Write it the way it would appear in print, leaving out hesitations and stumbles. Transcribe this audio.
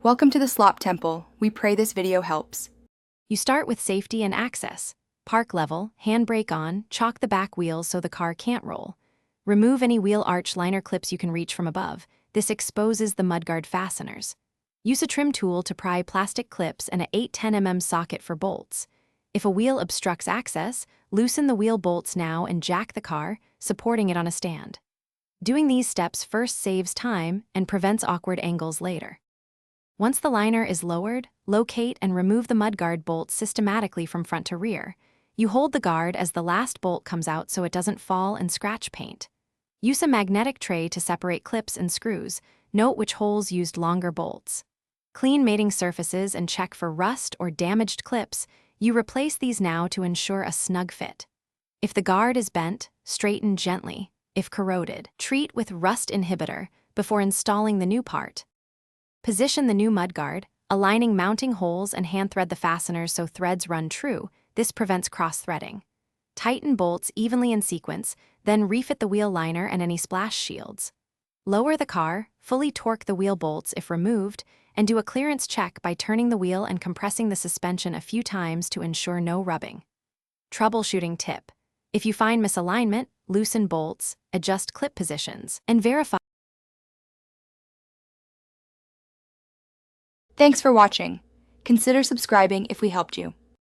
Welcome to the Slop Temple. We pray this video helps. You start with safety and access. Park level, handbrake on, chock the back wheels so the car can't roll. Remove any wheel arch liner clips you can reach from above. This exposes the Mudguard fasteners. Use a trim tool to pry plastic clips and a 8-10 mm socket for bolts. If a wheel obstructs access, loosen the wheel bolts now and jack the car, supporting it on a stand. Doing these steps first saves time and prevents awkward angles later. Once the liner is lowered, locate and remove the Mudguard bolts systematically from front to rear. You hold the guard as the last bolt comes out so it doesn't fall and scratch paint. Use a magnetic tray to separate clips and screws. Note which holes used longer bolts. Clean mating surfaces and check for rust or damaged clips. You replace these now to ensure a snug fit. If the guard is bent, straighten gently. If corroded, treat with rust inhibitor before installing the new part. Position the new Mudguard, aligning mounting holes and hand thread the fasteners so threads run true. This prevents cross-threading. Tighten bolts evenly in sequence, then refit the wheel liner and any splash shields. Lower the car, fully torque the wheel bolts if removed, and do a clearance check by turning the wheel and compressing the suspension a few times to ensure no rubbing. Troubleshooting tip: if you find misalignment, loosen bolts, adjust clip positions, and verify. Thanks for watching. Consider subscribing if we helped you.